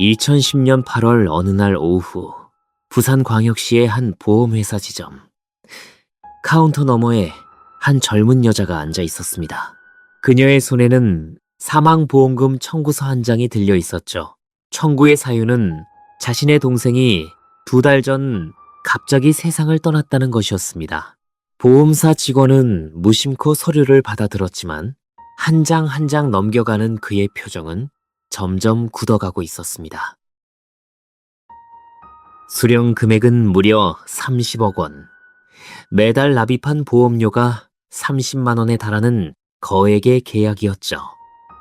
2010년 8월 어느 날 오후 부산광역시의 한 보험회사 지점. 카운터 너머에 한 젊은 여자가 앉아 있었습니다. 그녀의 손에는 사망보험금 청구서 한 장이 들려 있었죠. 청구의 사유는 자신의 동생이 2달 전 갑자기 세상을 떠났다는 것이었습니다. 보험사 직원은 무심코 서류를 받아들었지만 한 장 한 장 넘겨가는 그의 표정은 점점 굳어가고 있었습니다. 수령 금액은 무려 30억 원. 매달 납입한 보험료가 30만 원에 달하는 거액의 계약이었죠.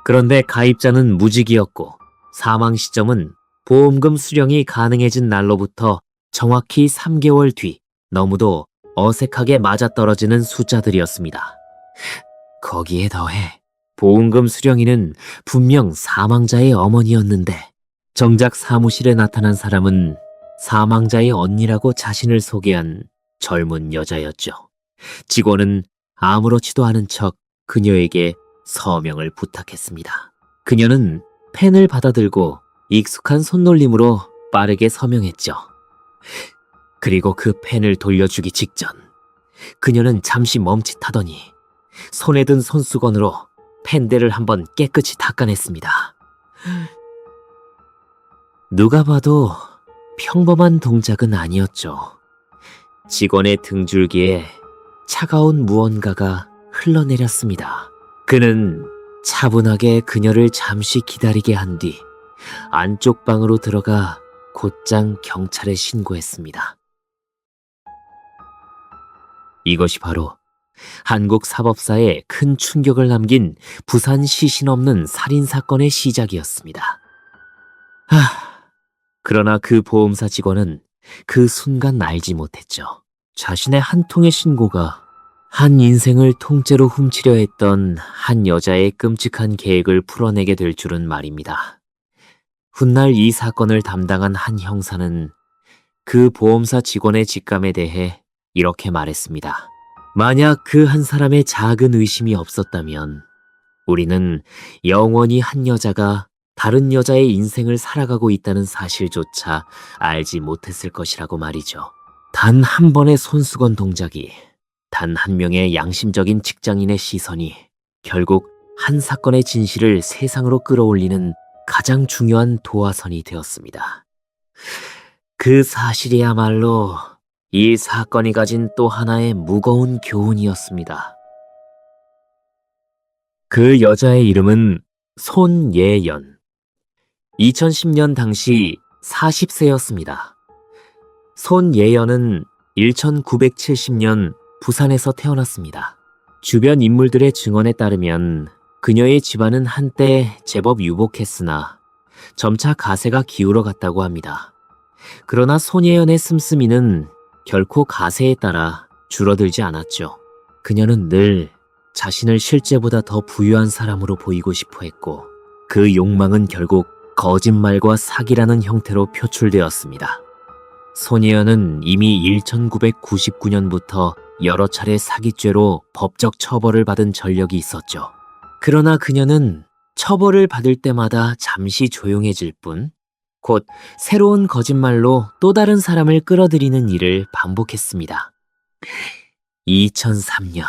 그런데 가입자는 무직이었고 사망 시점은 보험금 수령이 가능해진 날로부터 정확히 3개월 뒤, 너무도 어색하게 맞아떨어지는 숫자들이었습니다. 거기에 더해 보험금 수령인은 분명 사망자의 어머니였는데 정작 사무실에 나타난 사람은 사망자의 언니라고 자신을 소개한 젊은 여자였죠. 직원은 아무렇지도 않은 척 그녀에게 서명을 부탁했습니다. 그녀는 펜을 받아들고 익숙한 손놀림으로 빠르게 서명했죠. 그리고 그 펜을 돌려주기 직전 그녀는 잠시 멈칫하더니 손에 든 손수건으로 펜대를 한번 깨끗이 닦아냈습니다. 누가 봐도 평범한 동작은 아니었죠. 직원의 등줄기에 차가운 무언가가 흘러내렸습니다. 그는 차분하게 그녀를 잠시 기다리게 한 뒤 안쪽 방으로 들어가 곧장 경찰에 신고했습니다. 이것이 바로 한국 사법사에 큰 충격을 남긴 부산 시신 없는 살인사건의 시작이었습니다. 그러나 그 보험사 직원은 그 순간 알지 못했죠. 자신의 한 통의 신고가 한 인생을 통째로 훔치려 했던 한 여자의 끔찍한 계획을 풀어내게 될 줄은 말입니다. 훗날 이 사건을 담당한 한 형사는 그 보험사 직원의 직감에 대해 이렇게 말했습니다. 만약 그 한 사람의 작은 의심이 없었다면 우리는 영원히 한 여자가 다른 여자의 인생을 살아가고 있다는 사실조차 알지 못했을 것이라고 말이죠. 단 한 번의 손수건 동작이, 단 한 명의 양심적인 직장인의 시선이 결국 한 사건의 진실을 세상으로 끌어올리는 가장 중요한 도화선이 되었습니다. 그 사실이야말로 이 사건이 가진 또 하나의 무거운 교훈이었습니다. 그 여자의 이름은 손예연. 2010년 당시 40세였습니다. 손예연은 1970년 부산에서 태어났습니다. 주변 인물들의 증언에 따르면 그녀의 집안은 한때 제법 유복했으나 점차 가세가 기울어 갔다고 합니다. 그러나 손예연의 씀씀이는 결코 가세에 따라 줄어들지 않았죠. 그녀는 늘 자신을 실제보다 더 부유한 사람으로 보이고 싶어 했고 그 욕망은 결국 거짓말과 사기라는 형태로 표출되었습니다. 손예연은 이미 1999년부터 여러 차례 사기죄로 법적 처벌을 받은 전력이 있었죠. 그러나 그녀는 처벌을 받을 때마다 잠시 조용해질 뿐 곧 새로운 거짓말로 또 다른 사람을 끌어들이는 일을 반복했습니다. 2003년,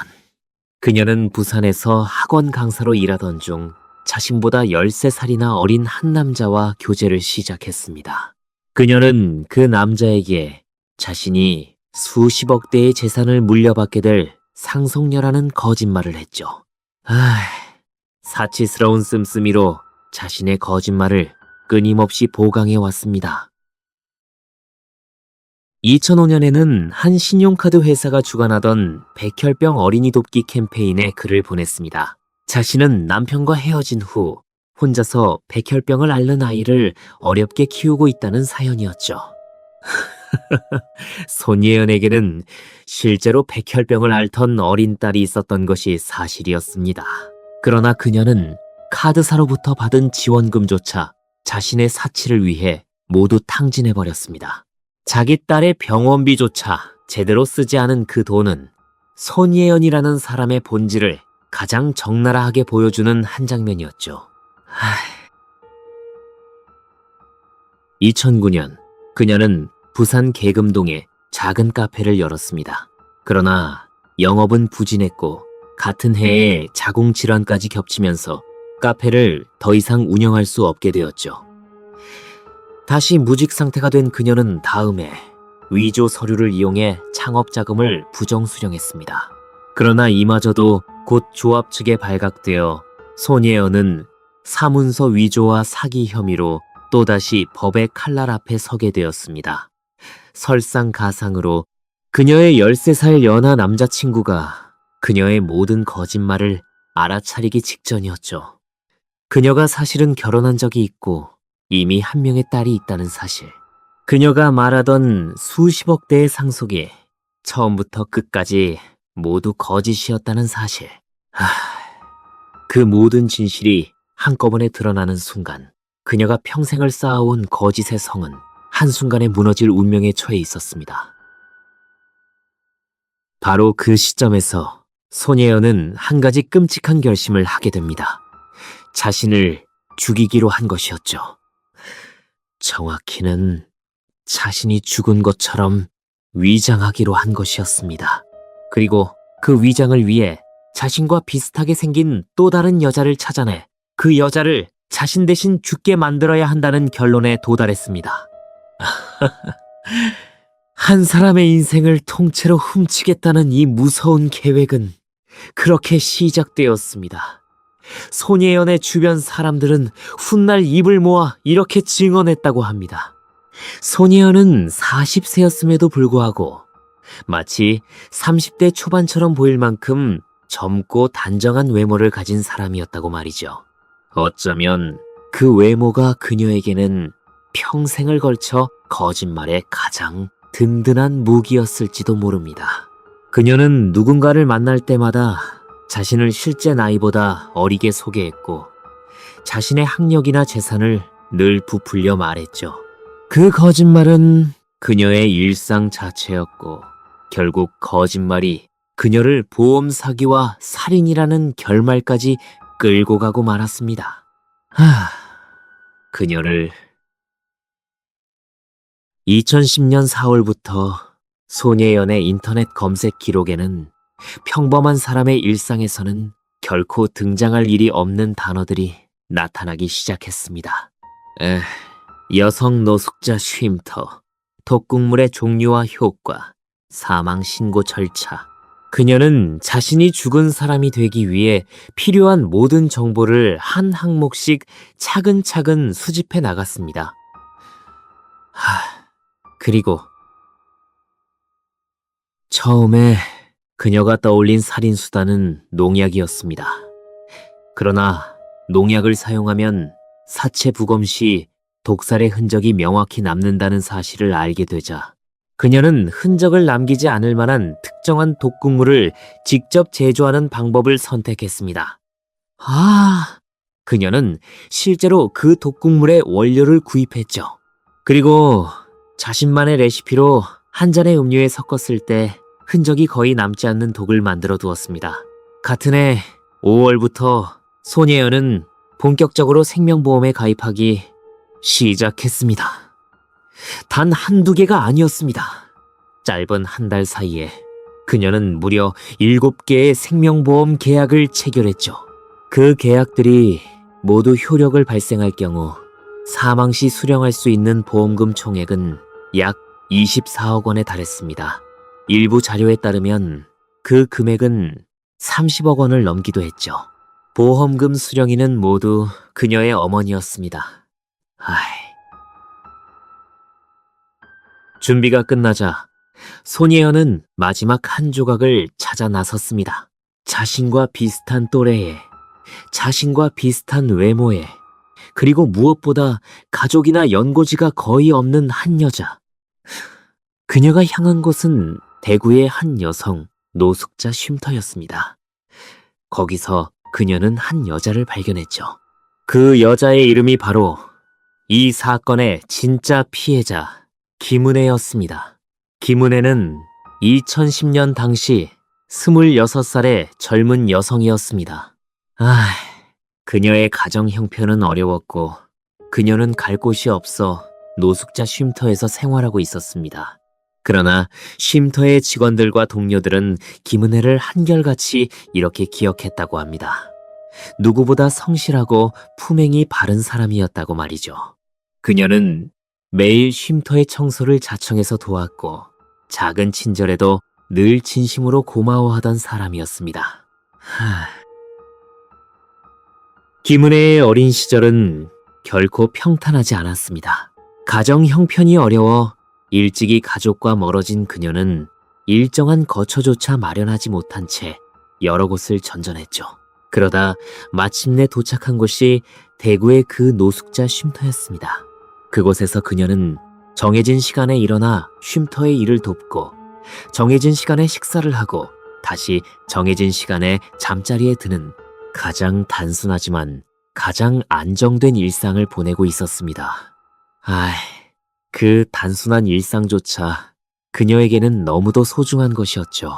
그녀는 부산에서 학원 강사로 일하던 중 자신보다 13살이나 어린 한 남자와 교제를 시작했습니다. 그녀는 그 남자에게 자신이 수십억 대의 재산을 물려받게 될 상속녀라는 거짓말을 했죠. 사치스러운 씀씀이로 자신의 거짓말을 끊임없이 보강해왔습니다. 2005년에는 한 신용카드 회사가 주관하던 백혈병 어린이 돕기 캠페인에 글을 보냈습니다. 자신은 남편과 헤어진 후 혼자서 백혈병을 앓는 아이를 어렵게 키우고 있다는 사연이었죠. 손예연에게는 실제로 백혈병을 앓던 어린 딸이 있었던 것이 사실이었습니다. 그러나 그녀는 카드사로부터 받은 지원금조차 자신의 사치를 위해 모두 탕진해버렸습니다. 자기 딸의 병원비조차 제대로 쓰지 않은 그 돈은 손예연이라는 사람의 본질을 가장 적나라하게 보여주는 한 장면이었죠. 2009년 그녀는 부산 계금동에 작은 카페를 열었습니다. 그러나 영업은 부진했고 같은 해에 자궁질환까지 겹치면서 카페를 더 이상 운영할 수 없게 되었죠. 다시 무직 상태가 된 그녀는 다음해 위조 서류를 이용해 창업 자금을 부정 수령했습니다. 그러나 이마저도 곧 조합 측에 발각되어 손예연은 사문서 위조와 사기 혐의로 또다시 법의 칼날 앞에 서게 되었습니다. 설상가상으로 그녀의 13살 연하 남자친구가 그녀의 모든 거짓말을 알아차리기 직전이었죠. 그녀가 사실은 결혼한 적이 있고 이미 한 명의 딸이 있다는 사실. 그녀가 말하던 수십억 대의 상속이 처음부터 끝까지 모두 거짓이었다는 사실. 그 모든 진실이 한꺼번에 드러나는 순간 그녀가 평생을 쌓아온 거짓의 성은 한순간에 무너질 운명에 처해 있었습니다. 바로 그 시점에서 손예연은 한 가지 끔찍한 결심을 하게 됩니다. 자신을 죽이기로 한 것이었죠. 정확히는 자신이 죽은 것처럼 위장하기로 한 것이었습니다. 그리고 그 위장을 위해 자신과 비슷하게 생긴 또 다른 여자를 찾아내 그 여자를 자신 대신 죽게 만들어야 한다는 결론에 도달했습니다. 한 사람의 인생을 통째로 훔치겠다는 이 무서운 계획은 그렇게 시작되었습니다. 손예연의 주변 사람들은 훗날 입을 모아 이렇게 증언했다고 합니다. 손예연은 40세였음에도 불구하고 마치 30대 초반처럼 보일 만큼 젊고 단정한 외모를 가진 사람이었다고 말이죠. 어쩌면 그 외모가 그녀에게는 평생을 걸쳐 거짓말의 가장 든든한 무기였을지도 모릅니다. 그녀는 누군가를 만날 때마다 자신을 실제 나이보다 어리게 소개했고 자신의 학력이나 재산을 늘 부풀려 말했죠. 그 거짓말은 그녀의 일상 자체였고 결국 거짓말이 그녀를 보험 사기와 살인이라는 결말까지 끌고 가고 말았습니다. 그녀를 2010년 4월부터 손예연의 인터넷 검색 기록에는 평범한 사람의 일상에서는 결코 등장할 일이 없는 단어들이 나타나기 시작했습니다. 여성 노숙자 쉼터, 독극물의 종류와 효과, 사망 신고 절차. 그녀는 자신이 죽은 사람이 되기 위해 필요한 모든 정보를 한 항목씩 차근차근 수집해 나갔습니다. 그리고 처음에 그녀가 떠올린 살인수단은 농약이었습니다. 그러나 농약을 사용하면 사체 부검 시 독살의 흔적이 명확히 남는다는 사실을 알게 되자 그녀는 흔적을 남기지 않을 만한 특정한 독극물을 직접 제조하는 방법을 선택했습니다. 그녀는 실제로 그 독극물의 원료를 구입했죠. 그리고 자신만의 레시피로 한 잔의 음료에 섞었을 때 흔적이 거의 남지 않는 독을 만들어 두었습니다. 같은 해 5월부터 손예연은 본격적으로 생명보험에 가입하기 시작했습니다. 단 한두 개가 아니었습니다. 짧은 한 달 사이에 그녀는 무려 7개의 생명보험 계약을 체결했죠. 그 계약들이 모두 효력을 발생할 경우 사망 시 수령할 수 있는 보험금 총액은 약 24억 원에 달했습니다. 일부 자료에 따르면 그 금액은 30억 원을 넘기도 했죠. 보험금 수령인은 모두 그녀의 어머니였습니다. 준비가 끝나자 손예연은 마지막 한 조각을 찾아 나섰습니다. 자신과 비슷한 또래에, 자신과 비슷한 외모에, 그리고 무엇보다 가족이나 연고지가 거의 없는 한 여자. 그녀가 향한 곳은 대구의 한 여성 노숙자 쉼터였습니다. 거기서 그녀는 한 여자를 발견했죠. 그 여자의 이름이 바로 이 사건의 진짜 피해자 김은혜였습니다. 김은혜는 2010년 당시 26살의 젊은 여성이었습니다. 그녀의 가정 형편은 어려웠고 그녀는 갈 곳이 없어 노숙자 쉼터에서 생활하고 있었습니다. 그러나 쉼터의 직원들과 동료들은 김은혜를 한결같이 이렇게 기억했다고 합니다. 누구보다 성실하고 품행이 바른 사람이었다고 말이죠. 그녀는 매일 쉼터의 청소를 자청해서 도왔고 작은 친절에도 늘 진심으로 고마워하던 사람이었습니다. 김은혜의 어린 시절은 결코 평탄하지 않았습니다. 가정 형편이 어려워 일찍이 가족과 멀어진 그녀는 일정한 거처조차 마련하지 못한 채 여러 곳을 전전했죠. 그러다 마침내 도착한 곳이 대구의 그 노숙자 쉼터였습니다. 그곳에서 그녀는 정해진 시간에 일어나 쉼터의 일을 돕고 정해진 시간에 식사를 하고 다시 정해진 시간에 잠자리에 드는 가장 단순하지만 가장 안정된 일상을 보내고 있었습니다. 그 단순한 일상조차 그녀에게는 너무도 소중한 것이었죠.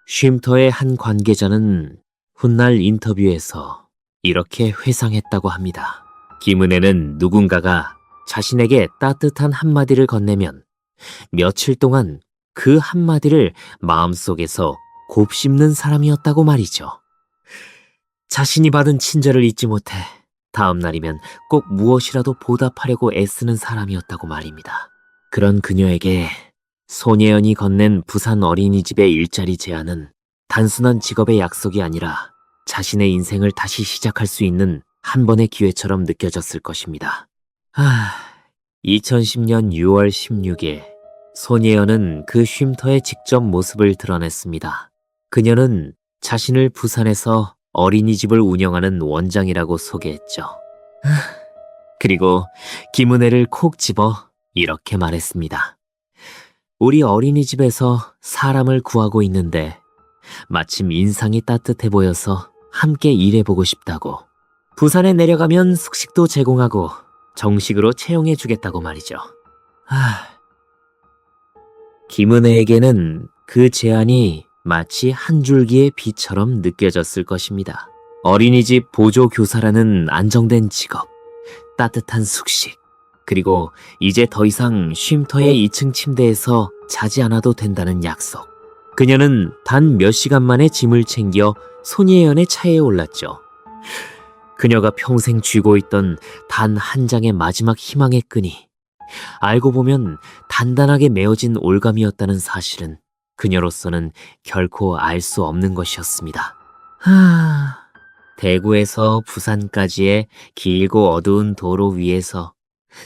쉼터의 한 관계자는 훗날 인터뷰에서 이렇게 회상했다고 합니다. 김은혜는 누군가가 자신에게 따뜻한 한마디를 건네면 며칠 동안 그 한마디를 마음속에서 곱씹는 사람이었다고 말이죠. 자신이 받은 친절을 잊지 못해 다음 날이면 꼭 무엇이라도 보답하려고 애쓰는 사람이었다고 말입니다. 그런 그녀에게 손예연이 건넨 부산 어린이집의 일자리 제안은 단순한 직업의 약속이 아니라 자신의 인생을 다시 시작할 수 있는 한 번의 기회처럼 느껴졌을 것입니다. 2010년 6월 16일 손예연은 그 쉼터의 직접 모습을 드러냈습니다. 그녀는 자신을 부산에서 어린이집을 운영하는 원장이라고 소개했죠. 그리고 김은혜를 콕 집어 이렇게 말했습니다. 우리 어린이집에서 사람을 구하고 있는데 마침 인상이 따뜻해 보여서 함께 일해보고 싶다고. 부산에 내려가면 숙식도 제공하고 정식으로 채용해주겠다고 말이죠. 김은혜에게는 그 제안이 마치 한 줄기의 비처럼 느껴졌을 것입니다. 어린이집 보조교사라는 안정된 직업, 따뜻한 숙식, 그리고 이제 더 이상 쉼터의 2층 침대에서 자지 않아도 된다는 약속. 그녀는 단 몇 시간 만에 짐을 챙겨 손예연의 차에 올랐죠. 그녀가 평생 쥐고 있던 단 한 장의 마지막 희망의 끈이 알고 보면 단단하게 메어진 올감이었다는 사실은 그녀로서는 결코 알 수 없는 것이었습니다. 대구에서 부산까지의 길고 어두운 도로 위에서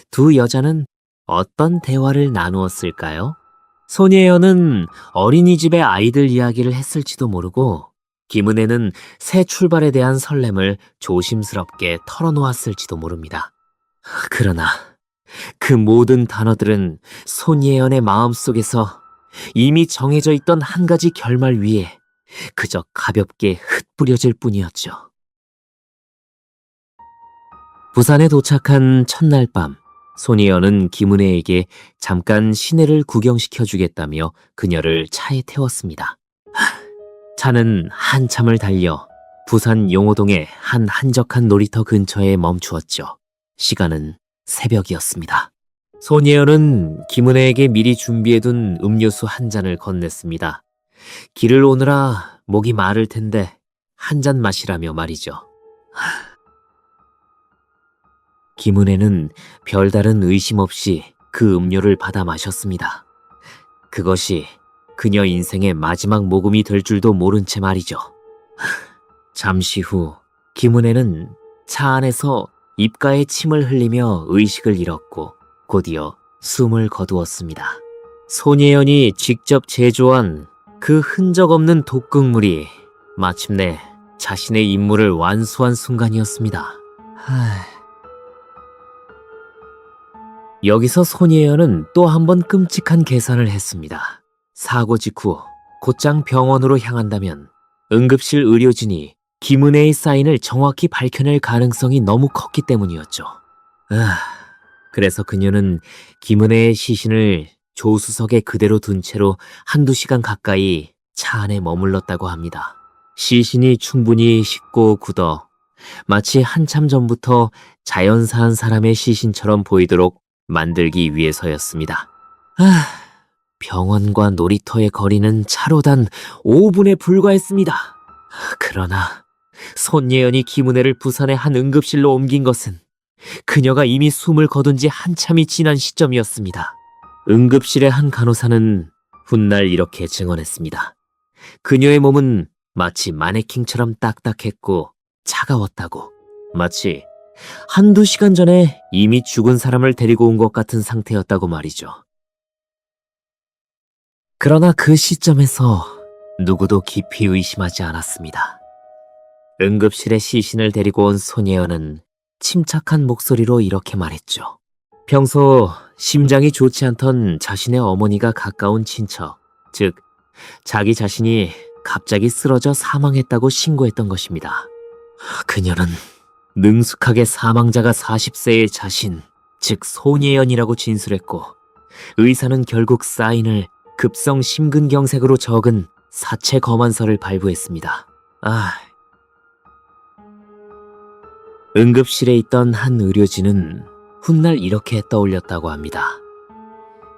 두 여자는 어떤 대화를 나누었을까요? 손예연은 어린이집의 아이들 이야기를 했을지도 모르고 김은혜는 새 출발에 대한 설렘을 조심스럽게 털어놓았을지도 모릅니다. 그러나 그 모든 단어들은 손예연의 마음속에서 이미 정해져 있던 한 가지 결말 위에 그저 가볍게 흩뿌려질 뿐이었죠. 부산에 도착한 첫날 밤, 손예연은 김은혜에게 잠깐 시내를 구경시켜주겠다며 그녀를 차에 태웠습니다. 차는 한참을 달려 부산 용호동의 한 한적한 놀이터 근처에 멈추었죠. 시간은 새벽이었습니다. 손예연은 김은혜에게 미리 준비해둔 음료수 한 잔을 건넸습니다. 길을 오느라 목이 마를 텐데 한 잔 마시라며 말이죠. 김은혜는 별다른 의심 없이 그 음료를 받아 마셨습니다. 그것이 그녀 인생의 마지막 모금이 될 줄도 모른 채 말이죠. 잠시 후 김은혜는 차 안에서 입가에 침을 흘리며 의식을 잃었고 곧이어 숨을 거두었습니다. 손예연이 직접 제조한 그 흔적 없는 독극물이 마침내 자신의 임무를 완수한 순간이었습니다. 여기서 손예연은 또 한 번 끔찍한 계산을 했습니다. 사고 직후 곧장 병원으로 향한다면 응급실 의료진이 김은혜의 사인을 정확히 밝혀낼 가능성이 너무 컸기 때문이었죠. 그래서 그녀는 김은혜의 시신을 조수석에 그대로 둔 채로 한두 시간 가까이 차 안에 머물렀다고 합니다. 시신이 충분히 식고 굳어 마치 한참 전부터 자연사한 사람의 시신처럼 보이도록 만들기 위해서였습니다. 병원과 놀이터의 거리는 차로 단 5분에 불과했습니다. 그러나 손예연이 김은혜를 부산의 한 응급실로 옮긴 것은 그녀가 이미 숨을 거둔 지 한참이 지난 시점이었습니다. 응급실의 한 간호사는 훗날 이렇게 증언했습니다. 그녀의 몸은 마치 마네킹처럼 딱딱했고 차가웠다고, 마치 한두 시간 전에 이미 죽은 사람을 데리고 온 것 같은 상태였다고 말이죠. 그러나 그 시점에서 누구도 깊이 의심하지 않았습니다. 응급실에 시신을 데리고 온 손예연은 침착한 목소리로 이렇게 말했죠. 평소 심장이 좋지 않던 자신의 어머니가 가까운 친척, 즉 자기 자신이 갑자기 쓰러져 사망했다고 신고했던 것입니다. 그녀는 능숙하게 사망자가 40세의 자신, 즉 손예연이라고 진술했고, 의사는 결국 사인을 급성 심근경색으로 적은 사체 검안서를 발부했습니다. 응급실에 있던 한 의료진은 훗날 이렇게 떠올렸다고 합니다.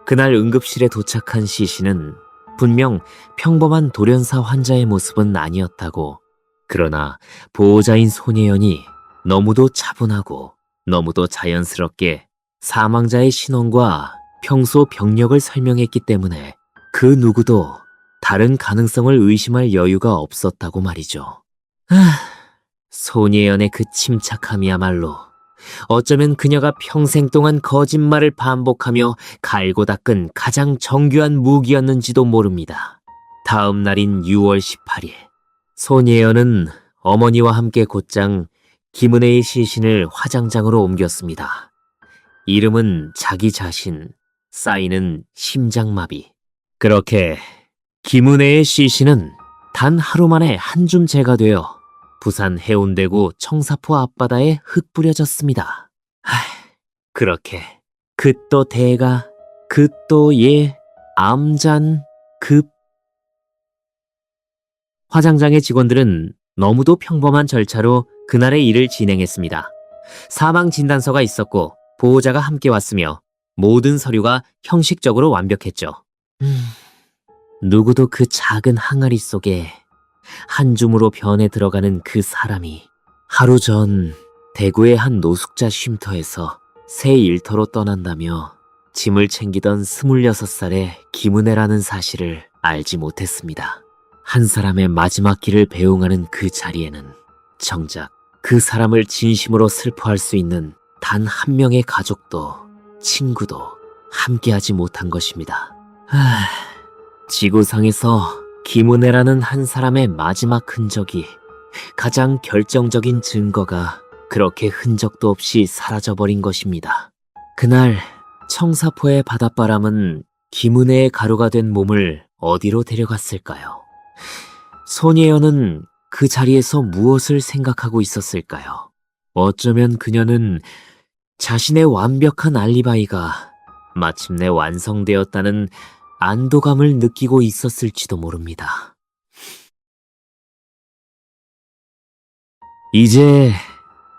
그날 응급실에 도착한 시신은 분명 평범한 돌연사 환자의 모습은 아니었다고, 그러나 보호자인 손예연이 너무도 차분하고 너무도 자연스럽게 사망자의 신원과 평소 병력을 설명했기 때문에 그 누구도 다른 가능성을 의심할 여유가 없었다고 말이죠. 손예연의 그 침착함이야말로 어쩌면 그녀가 평생 동안 거짓말을 반복하며 갈고 닦은 가장 정교한 무기였는지도 모릅니다. 다음 날인 6월 18일, 손예연은 어머니와 함께 곧장 김은혜의 시신을 화장장으로 옮겼습니다. 이름은 자기 자신, 사인은 심장마비. 그렇게 김은혜의 시신은 단 하루 만에 한 줌째가 되어 부산 해운대구 청사포 앞바다에 흩뿌려졌습니다. 그렇게 그또 대가 그또 예 암잔 급. 화장장의 직원들은 너무도 평범한 절차로 그날의 일을 진행했습니다. 사망 진단서가 있었고 보호자가 함께 왔으며 모든 서류가 형식적으로 완벽했죠. 누구도 그 작은 항아리 속에 한 줌으로 변해 들어가는 그 사람이 하루 전 대구의 한 노숙자 쉼터에서 새 일터로 떠난다며 짐을 챙기던 26살의 김은혜라는 사실을 알지 못했습니다. 한 사람의 마지막 길을 배웅하는 그 자리에는 정작 그 사람을 진심으로 슬퍼할 수 있는 단 한 명의 가족도 친구도 함께하지 못한 것입니다. 지구상에서 김은혜라는 한 사람의 마지막 흔적이, 가장 결정적인 증거가 그렇게 흔적도 없이 사라져버린 것입니다. 그날 청사포의 바닷바람은 김은혜의 가루가 된 몸을 어디로 데려갔을까요? 손예연은 그 자리에서 무엇을 생각하고 있었을까요? 어쩌면 그녀는 자신의 완벽한 알리바이가 마침내 완성되었다는 안도감을 느끼고 있었을지도 모릅니다. 이제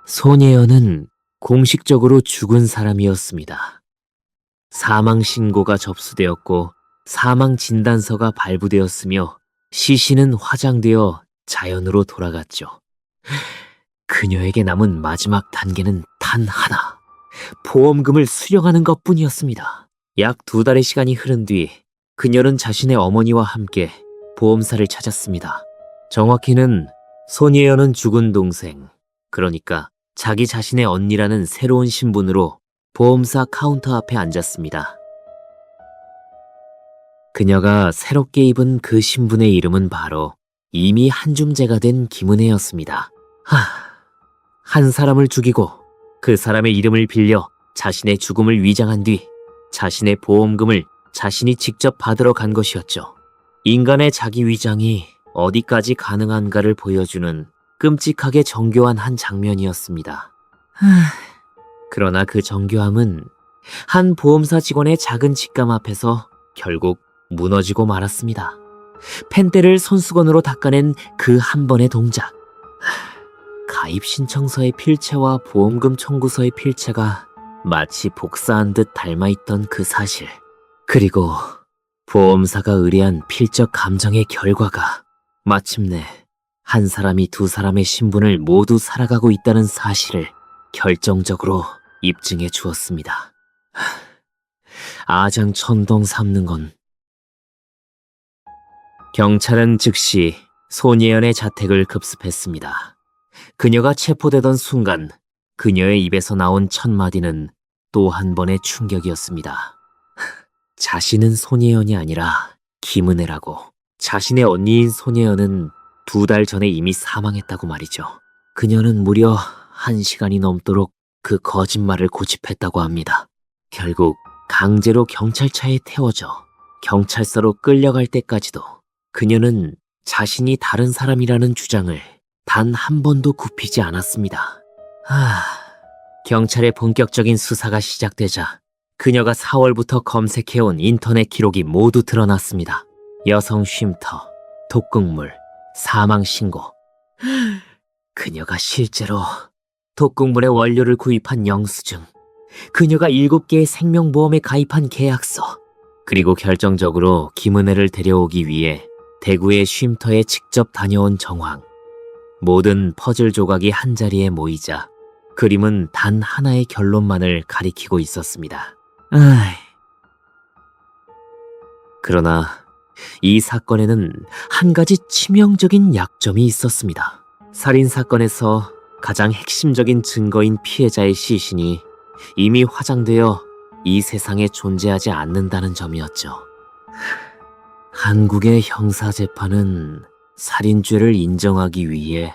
손예연은 공식적으로 죽은 사람이었습니다. 사망 신고가 접수되었고 사망 진단서가 발부되었으며 시신은 화장되어 자연으로 돌아갔죠. 그녀에게 남은 마지막 단계는 단 하나, 보험금을 수령하는 것뿐이었습니다. 약 2달의 시간이 흐른 뒤 그녀는 자신의 어머니와 함께 보험사를 찾았습니다. 정확히는 손예연은 죽은 동생, 그러니까 자기 자신의 언니라는 새로운 신분으로 보험사 카운터 앞에 앉았습니다. 그녀가 새롭게 입은 그 신분의 이름은 바로 이미 한줌제가 된 김은혜였습니다. 한 사람을 죽이고 그 사람의 이름을 빌려 자신의 죽음을 위장한 뒤 자신의 보험금을 자신이 직접 받으러 간 것이었죠. 인간의 자기 위장이 어디까지 가능한가를 보여주는 끔찍하게 정교한 한 장면이었습니다. 그러나 그 정교함은 한 보험사 직원의 작은 직감 앞에서 결국 무너지고 말았습니다. 펜대를 손수건으로 닦아낸 그 한 번의 동작. 가입신청서의 필체와 보험금 청구서의 필체가 마치 복사한 듯 닮아있던 그 사실. 그리고 보험사가 의뢰한 필적 감정의 결과가 마침내 한 사람이 두 사람의 신분을 모두 살아가고 있다는 사실을 결정적으로 입증해 주었습니다. 아장천동 삼는 건. 경찰은 즉시 손예연의 자택을 급습했습니다. 그녀가 체포되던 순간 그녀의 입에서 나온 첫 마디는 또 한 번의 충격이었습니다. 자신은 손예연이 아니라 김은혜라고. 자신의 언니인 손예연은 2달 전에 이미 사망했다고 말이죠. 그녀는 무려 1시간이 넘도록 그 거짓말을 고집했다고 합니다. 결국 강제로 경찰차에 태워져 경찰서로 끌려갈 때까지도 그녀는 자신이 다른 사람이라는 주장을 단 한 번도 굽히지 않았습니다. 경찰의 본격적인 수사가 시작되자 그녀가 4월부터 검색해온 인터넷 기록이 모두 드러났습니다. 여성 쉼터, 독극물, 사망 신고. 그녀가 실제로 독극물의 원료를 구입한 영수증, 그녀가 7개의 생명보험에 가입한 계약서, 그리고 결정적으로 김은혜를 데려오기 위해 대구의 쉼터에 직접 다녀온 정황. 모든 퍼즐 조각이 한자리에 모이자 그림은 단 하나의 결론만을 가리키고 있었습니다. 그러나 이 사건에는 한 가지 치명적인 약점이 있었습니다. 살인사건에서 가장 핵심적인 증거인 피해자의 시신이 이미 화장되어 이 세상에 존재하지 않는다는 점이었죠. 한국의 형사재판은 살인죄를 인정하기 위해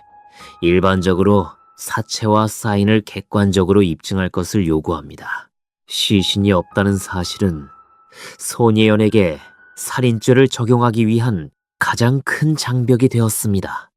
일반적으로 사체와 사인을 객관적으로 입증할 것을 요구합니다. 시신이 없다는 사실은 손예연에게 살인죄를 적용하기 위한 가장 큰 장벽이 되었습니다.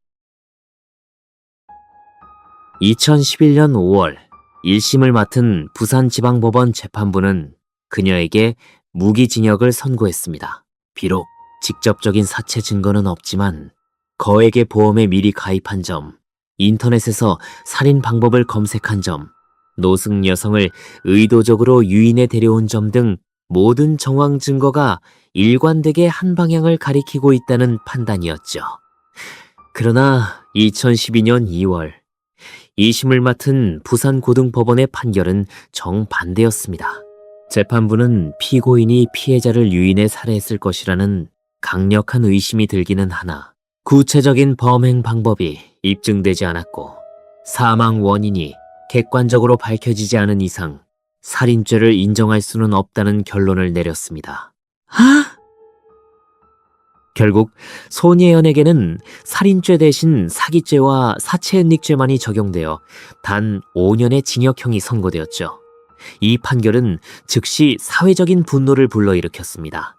2011년 5월 1심을 맡은 부산지방법원 재판부는 그녀에게 무기징역을 선고했습니다. 비록 직접적인 사체 증거는 없지만 거액의 보험에 미리 가입한 점, 인터넷에서 살인 방법을 검색한 점, 노숙 여성을 의도적으로 유인해 데려온 점 등 모든 정황 증거가 일관되게 한 방향을 가리키고 있다는 판단이었죠. 그러나 2012년 2월 2심을 맡은 부산고등법원의 판결은 정반대였습니다. 재판부는 피고인이 피해자를 유인해 살해했을 것이라는 강력한 의심이 들기는 하나 구체적인 범행 방법이 입증되지 않았고 사망 원인이 객관적으로 밝혀지지 않은 이상 살인죄를 인정할 수는 없다는 결론을 내렸습니다. 결국 손예연에게는 살인죄 대신 사기죄와 사체은닉죄만이 적용되어 단 5년의 징역형이 선고되었죠. 이 판결은 즉시 사회적인 분노를 불러일으켰습니다.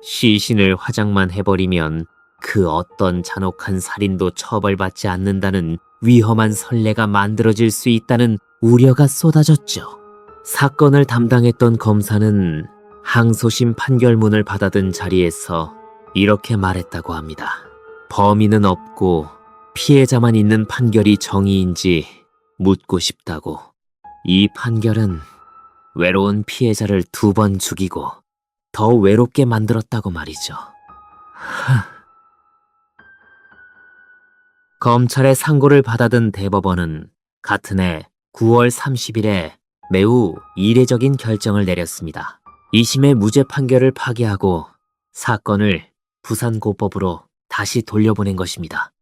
시신을 화장만 해버리면 그 어떤 잔혹한 살인도 처벌받지 않는다는 위험한 선례가 만들어질 수 있다는 우려가 쏟아졌죠. 사건을 담당했던 검사는 항소심 판결문을 받아든 자리에서 이렇게 말했다고 합니다. 범인은 없고 피해자만 있는 판결이 정의인지 묻고 싶다고. 이 판결은 외로운 피해자를 2번 죽이고 더 외롭게 만들었다고 말이죠. 검찰의 상고를 받아든 대법원은 같은 해 9월 30일에 매우 이례적인 결정을 내렸습니다. 2심의 무죄 판결을 파기하고 사건을 부산고법으로 다시 돌려보낸 것입니다.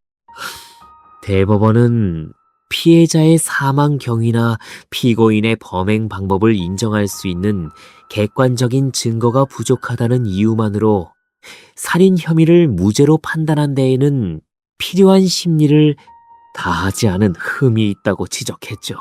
대법원은 피해자의 사망 경위나 피고인의 범행 방법을 인정할 수 있는 객관적인 증거가 부족하다는 이유만으로 살인 혐의를 무죄로 판단한 데에는 필요한 심리를 다하지 않은 흠이 있다고 지적했죠.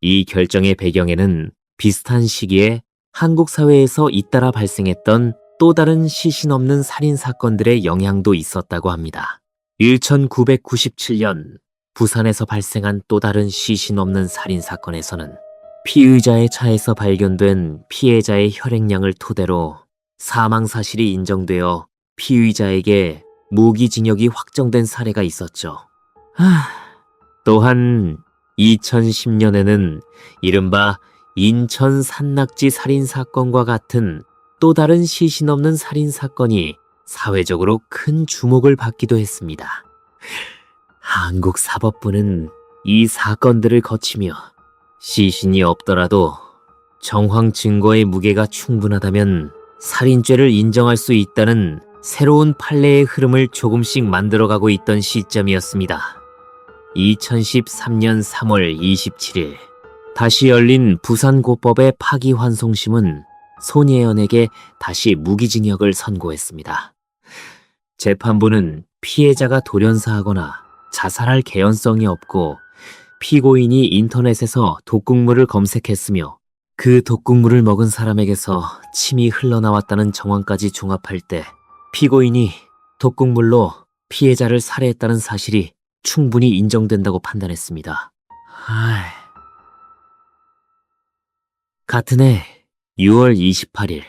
이 결정의 배경에는 비슷한 시기에 한국 사회에서 잇따라 발생했던 또 다른 시신 없는 살인 사건들의 영향도 있었다고 합니다. 1997년 부산에서 발생한 또 다른 시신 없는 살인 사건에서는 피의자의 차에서 발견된 피해자의 혈액량을 토대로 사망 사실이 인정되어 피의자에게 무기징역이 확정된 사례가 있었죠. 또한 2010년에는 이른바 인천 산낙지 살인사건과 같은 또 다른 시신 없는 살인사건이 사회적으로 큰 주목을 받기도 했습니다. 한국 사법부는 이 사건들을 거치며 시신이 없더라도 정황 증거의 무게가 충분하다면 살인죄를 인정할 수 있다는 새로운 판례의 흐름을 조금씩 만들어가고 있던 시점이었습니다. 2013년 3월 27일 다시 열린 부산고법의 파기환송심은 손예연에게 다시 무기징역을 선고했습니다. 재판부는 피해자가 돌연사하거나 자살할 개연성이 없고 피고인이 인터넷에서 독극물을 검색했으며 그 독극물을 먹은 사람에게서 침이 흘러나왔다는 정황까지 종합할 때 피고인이 독극물로 피해자를 살해했다는 사실이 충분히 인정된다고 판단했습니다. 같은 해 6월 28일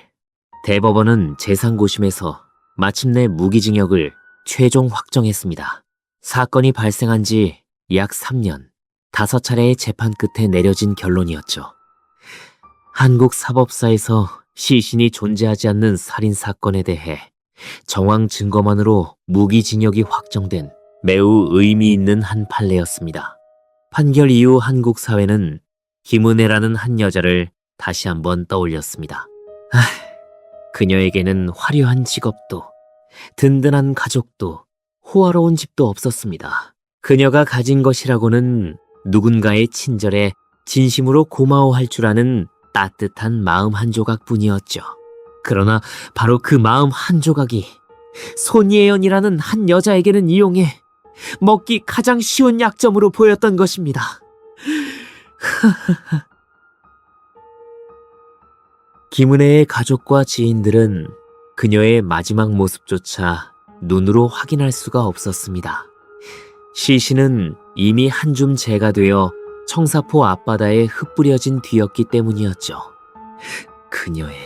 대법원은 재상고심에서 마침내 무기징역을 최종 확정했습니다. 사건이 발생한 지 약 3년, 5차례의 재판 끝에 내려진 결론이었죠. 한국 사법사에서 시신이 존재하지 않는 살인사건에 대해 정황 증거만으로 무기징역이 확정된 매우 의미 있는 한 판례였습니다. 판결 이후 한국 사회는 김은혜라는 한 여자를 다시 한번 떠올렸습니다. 그녀에게는 화려한 직업도, 든든한 가족도, 호화로운 집도 없었습니다. 그녀가 가진 것이라고는 누군가의 친절에 진심으로 고마워할 줄 아는 따뜻한 마음 한 조각뿐이었죠. 그러나 바로 그 마음 한 조각이 손예연이라는 한 여자에게는 이용해 먹기 가장 쉬운 약점으로 보였던 것입니다. 김은혜의 가족과 지인들은 그녀의 마지막 모습조차 눈으로 확인할 수가 없었습니다. 시신은 이미 한 줌 재가 되어 청사포 앞바다에 흩뿌려진 뒤였기 때문이었죠. 그녀의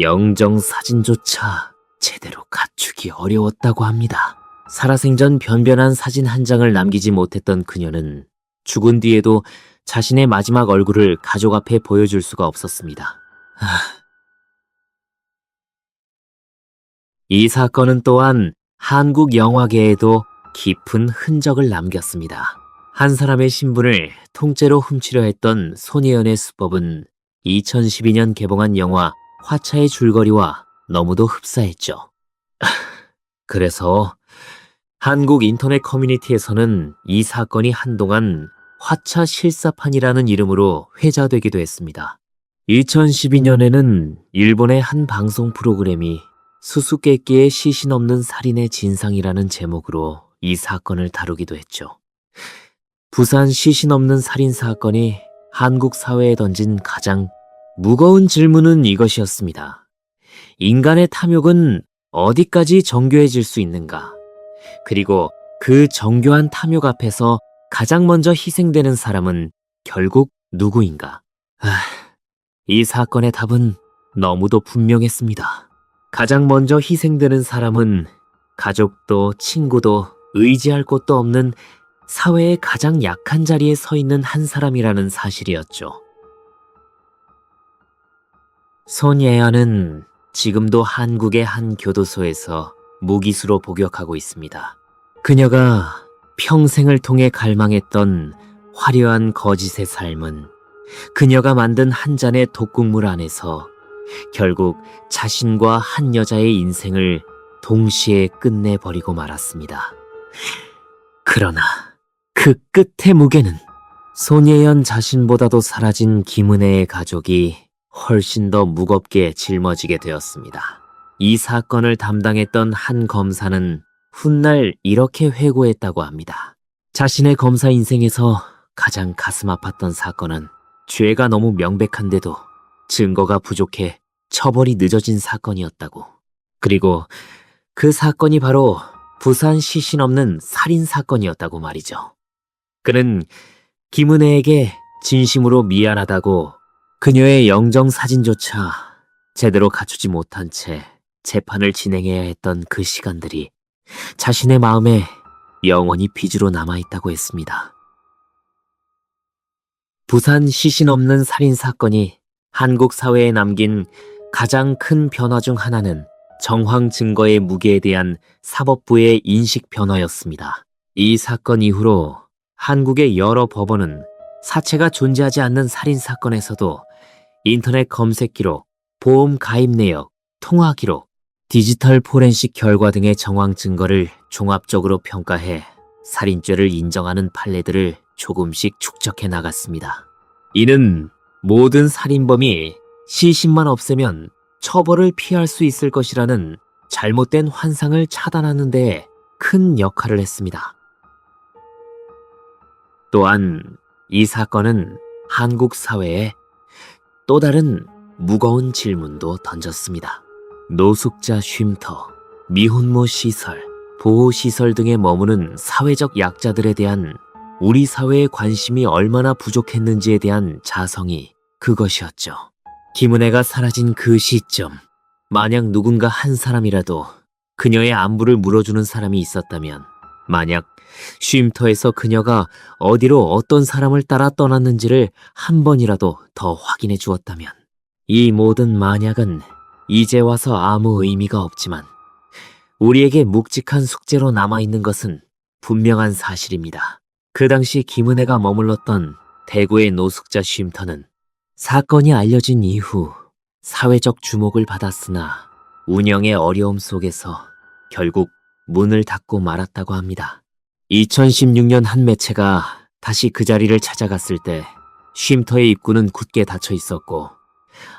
영정 사진조차 제대로 갖추기 어려웠다고 합니다. 살아생전 변변한 사진 한 장을 남기지 못했던 그녀는 죽은 뒤에도 자신의 마지막 얼굴을 가족 앞에 보여줄 수가 없었습니다. 이 사건은 또한 한국 영화계에도 깊은 흔적을 남겼습니다. 한 사람의 신분을 통째로 훔치려 했던 손예연의 수법은 2012년 개봉한 영화 화차의 줄거리와 너무도 흡사했죠. 그래서 한국 인터넷 커뮤니티에서는 이 사건이 한동안 화차 실사판이라는 이름으로 회자되기도 했습니다. 2012년에는 일본의 한 방송 프로그램이 수수께끼의 시신 없는 살인의 진상이라는 제목으로 이 사건을 다루기도 했죠. 부산 시신 없는 살인 사건이 한국 사회에 던진 가장 무거운 질문은 이것이었습니다. 인간의 탐욕은 어디까지 정교해질 수 있는가? 그리고 그 정교한 탐욕 앞에서 가장 먼저 희생되는 사람은 결국 누구인가? 이 사건의 답은 너무도 분명했습니다. 가장 먼저 희생되는 사람은 가족도 친구도 의지할 곳도 없는 사회의 가장 약한 자리에 서 있는 한 사람이라는 사실이었죠. 손예연은 지금도 한국의 한 교도소에서 무기수로 복역하고 있습니다. 그녀가 평생을 통해 갈망했던 화려한 거짓의 삶은 그녀가 만든 한 잔의 독국물 안에서 결국 자신과 한 여자의 인생을 동시에 끝내버리고 말았습니다. 그러나 그 끝의 무게는 손예연 자신보다도 사라진 김은혜의 가족이 훨씬 더 무겁게 짊어지게 되었습니다. 이 사건을 담당했던 한 검사는 훗날 이렇게 회고했다고 합니다. 자신의 검사 인생에서 가장 가슴 아팠던 사건은 죄가 너무 명백한데도 증거가 부족해 처벌이 늦어진 사건이었다고. 그리고 그 사건이 바로 부산 시신 없는 살인 사건이었다고 말이죠. 그는 김은혜에게 진심으로 미안하다고 그녀의 영정 사진조차 제대로 갖추지 못한 채 재판을 진행해야 했던 그 시간들이 자신의 마음에 영원히 빚으로 남아있다고 했습니다. 부산 시신 없는 살인 사건이 한국 사회에 남긴 가장 큰 변화 중 하나는 정황 증거의 무게에 대한 사법부의 인식 변화였습니다. 이 사건 이후로 한국의 여러 법원은 사체가 존재하지 않는 살인 사건에서도 인터넷 검색 기록, 보험 가입 내역, 통화 기록, 디지털 포렌식 결과 등의 정황 증거를 종합적으로 평가해 살인죄를 인정하는 판례들을 조금씩 축적해 나갔습니다. 이는 모든 살인범이 시신만 없애면 처벌을 피할 수 있을 것이라는 잘못된 환상을 차단하는 데 큰 역할을 했습니다. 또한 이 사건은 한국 사회에 또 다른 무거운 질문도 던졌습니다. 노숙자 쉼터, 미혼모 시설, 보호시설 등에 머무는 사회적 약자들에 대한 우리 사회의 관심이 얼마나 부족했는지에 대한 자성이 그것이었죠. 김은혜가 사라진 그 시점, 만약 누군가 한 사람이라도 그녀의 안부를 물어주는 사람이 있었다면, 만약 쉼터에서 그녀가 어디로 어떤 사람을 따라 떠났는지를 한 번이라도 더 확인해 주었다면, 이 모든 만약은 이제 와서 아무 의미가 없지만 우리에게 묵직한 숙제로 남아있는 것은 분명한 사실입니다. 그 당시 김은혜가 머물렀던 대구의 노숙자 쉼터는 사건이 알려진 이후 사회적 주목을 받았으나 운영의 어려움 속에서 결국 문을 닫고 말았다고 합니다. 2016년 한 매체가 다시 그 자리를 찾아갔을 때 쉼터의 입구는 굳게 닫혀 있었고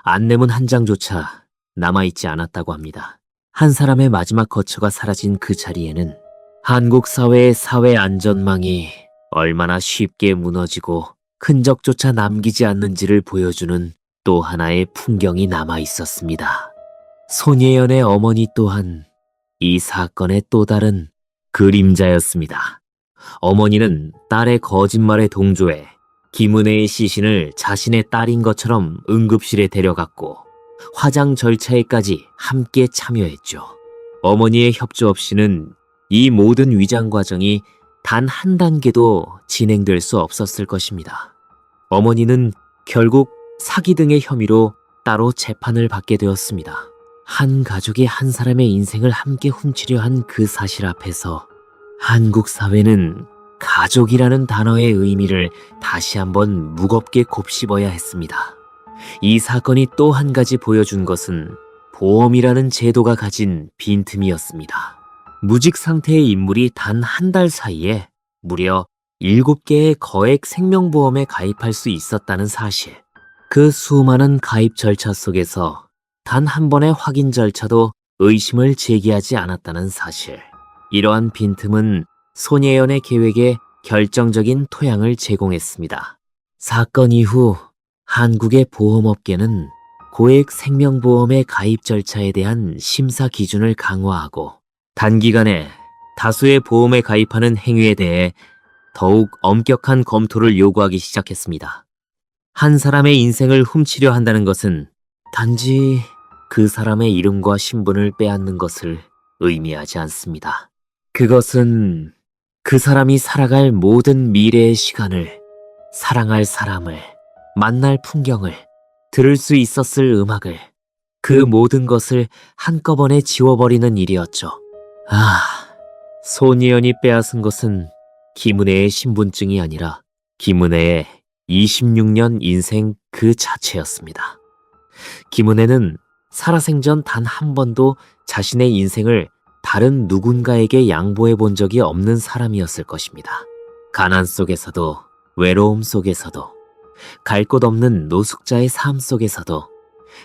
안내문 한 장조차 남아있지 않았다고 합니다. 한 사람의 마지막 거처가 사라진 그 자리에는 한국 사회의 사회 안전망이 얼마나 쉽게 무너지고 흔적조차 남기지 않는지를 보여주는 또 하나의 풍경이 남아 있었습니다. 손예연의 어머니 또한 이 사건의 또 다른 그림자였습니다. 어머니는 딸의 거짓말에 동조해 김은혜의 시신을 자신의 딸인 것처럼 응급실에 데려갔고 화장 절차에까지 함께 참여했죠. 어머니의 협조 없이는 이 모든 위장 과정이 단 한 단계도 진행될 수 없었을 것입니다. 어머니는 결국 사기 등의 혐의로 따로 재판을 받게 되었습니다. 한 가족이 한 사람의 인생을 함께 훔치려 한 그 사실 앞에서 한국 사회는 가족이라는 단어의 의미를 다시 한번 무겁게 곱씹어야 했습니다. 이 사건이 또 한 가지 보여준 것은 보험이라는 제도가 가진 빈틈이었습니다. 무직 상태의 인물이 단 한 달 사이에 무려 7개의 거액 생명보험에 가입할 수 있었다는 사실. 그 수많은 가입 절차 속에서 단 한 번의 확인 절차도 의심을 제기하지 않았다는 사실. 이러한 빈틈은 손예연의 계획에 결정적인 토양을 제공했습니다. 사건 이후 한국의 보험업계는 고액 생명보험의 가입 절차에 대한 심사 기준을 강화하고 단기간에 다수의 보험에 가입하는 행위에 대해 더욱 엄격한 검토를 요구하기 시작했습니다. 한 사람의 인생을 훔치려 한다는 것은 단지 그 사람의 이름과 신분을 빼앗는 것을 의미하지 않습니다. 그것은 그 사람이 살아갈 모든 미래의 시간을, 사랑할 사람을, 만날 풍경을, 들을 수 있었을 음악을, 그 모든 것을 한꺼번에 지워버리는 일이었죠. 손예연이 빼앗은 것은 김은혜의 신분증이 아니라 김은혜의 26년 인생 그 자체였습니다. 김은혜는 살아생전 단 한 번도 자신의 인생을 다른 누군가에게 양보해 본 적이 없는 사람이었을 것입니다. 가난 속에서도, 외로움 속에서도, 갈 곳 없는 노숙자의 삶 속에서도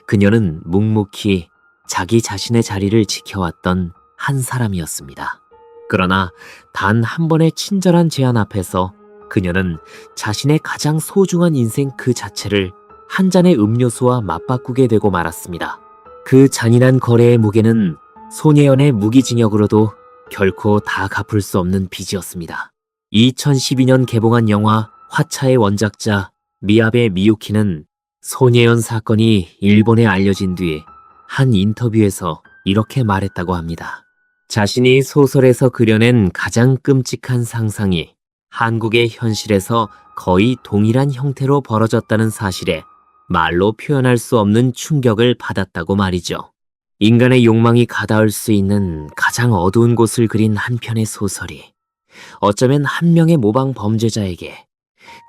그녀는 묵묵히 자기 자신의 자리를 지켜왔던 한 사람이었습니다. 그러나 단 한 번의 친절한 제안 앞에서 그녀는 자신의 가장 소중한 인생 그 자체를 한 잔의 음료수와 맞바꾸게 되고 말았습니다. 그 잔인한 거래의 무게는 손예연의 무기징역으로도 결코 다 갚을 수 없는 빚이었습니다. 2012년 개봉한 영화 화차의 원작자 미야베 미유키는 손예연 사건이 일본에 알려진 뒤 한 인터뷰에서 이렇게 말했다고 합니다. 자신이 소설에서 그려낸 가장 끔찍한 상상이 한국의 현실에서 거의 동일한 형태로 벌어졌다는 사실에 말로 표현할 수 없는 충격을 받았다고 말이죠. 인간의 욕망이 가닿을 수 있는 가장 어두운 곳을 그린 한 편의 소설이 어쩌면 한 명의 모방 범죄자에게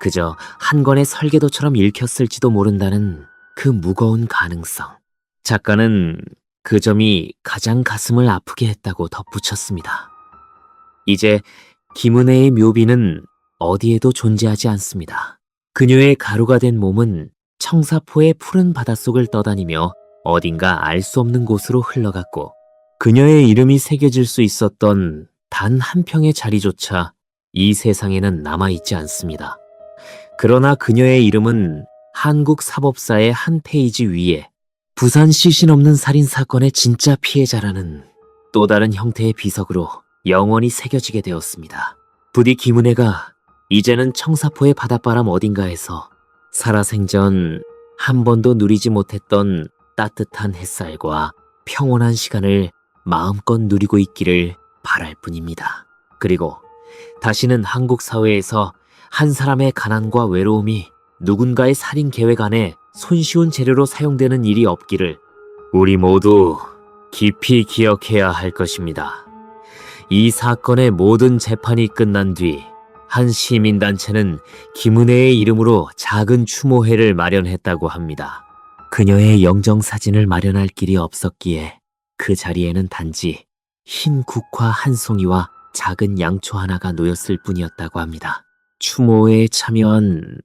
그저 한 권의 설계도처럼 읽혔을지도 모른다는 그 무거운 가능성. 작가는 그 점이 가장 가슴을 아프게 했다고 덧붙였습니다. 이제 김은혜의 묘비는 어디에도 존재하지 않습니다. 그녀의 가루가 된 몸은 청사포의 푸른 바닷속을 떠다니며 어딘가 알 수 없는 곳으로 흘러갔고 그녀의 이름이 새겨질 수 있었던 단 한 평의 자리조차 이 세상에는 남아있지 않습니다. 그러나 그녀의 이름은 한국 사법사의 한 페이지 위에 부산 시신 없는 살인 사건의 진짜 피해자라는 또 다른 형태의 비석으로 영원히 새겨지게 되었습니다. 부디 김은혜가 이제는 청사포의 바닷바람 어딘가에서 살아생전 한 번도 누리지 못했던 따뜻한 햇살과 평온한 시간을 마음껏 누리고 있기를 바랄 뿐입니다. 그리고 다시는 한국 사회에서 한 사람의 가난과 외로움이 누군가의 살인 계획 안에 손쉬운 재료로 사용되는 일이 없기를 우리 모두 깊이 기억해야 할 것입니다. 이 사건의 모든 재판이 끝난 뒤 한 시민단체는 김은혜의 이름으로 작은 추모회를 마련했다고 합니다. 그녀의 영정사진을 마련할 길이 없었기에 그 자리에는 단지 흰 국화 한 송이와 작은 양초 하나가 놓였을 뿐이었다고 합니다. 추모회에 참여한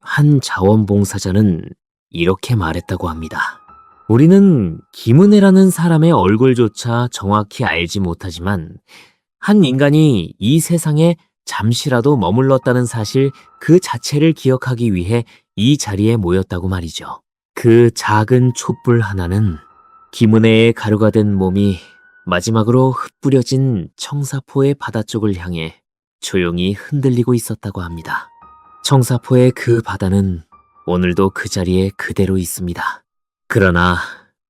한 자원봉사자는 이렇게 말했다고 합니다. 우리는 김은혜라는 사람의 얼굴조차 정확히 알지 못하지만 한 인간이 이 세상에 잠시라도 머물렀다는 사실 그 자체를 기억하기 위해 이 자리에 모였다고 말이죠. 그 작은 촛불 하나는 김은혜의 가루가 된 몸이 마지막으로 흩뿌려진 청사포의 바다 쪽을 향해 조용히 흔들리고 있었다고 합니다. 청사포의 그 바다는 오늘도 그 자리에 그대로 있습니다. 그러나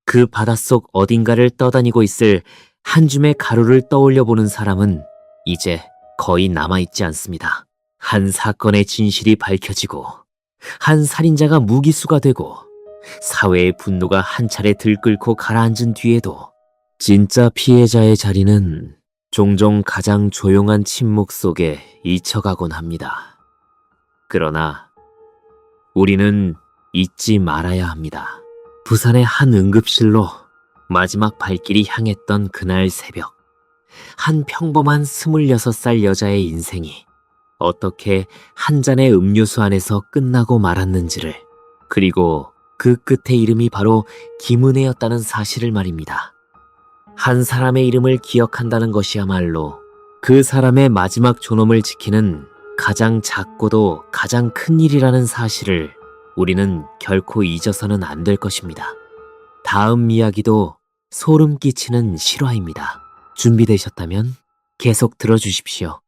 그 바닷속 어딘가를 떠다니고 있을 한 줌의 가루를 떠올려 보는 사람은 이제 거의 남아있지 않습니다. 한 사건의 진실이 밝혀지고 한 살인자가 무기수가 되고 사회의 분노가 한 차례 들끓고 가라앉은 뒤에도 진짜 피해자의 자리는 종종 가장 조용한 침묵 속에 잊혀가곤 합니다. 그러나 우리는 잊지 말아야 합니다. 부산의 한 응급실로 마지막 발길이 향했던 그날 새벽, 한 평범한 26살 여자의 인생이 어떻게 한 잔의 음료수 안에서 끝나고 말았는지를, 그리고 그 끝의 이름이 바로 김은혜였다는 사실을 말입니다. 한 사람의 이름을 기억한다는 것이야말로 그 사람의 마지막 존엄을 지키는 가장 작고도 가장 큰 일이라는 사실을 우리는 결코 잊어서는 안 될 것입니다. 다음 이야기도 소름 끼치는 실화입니다. 준비되셨다면 계속 들어주십시오.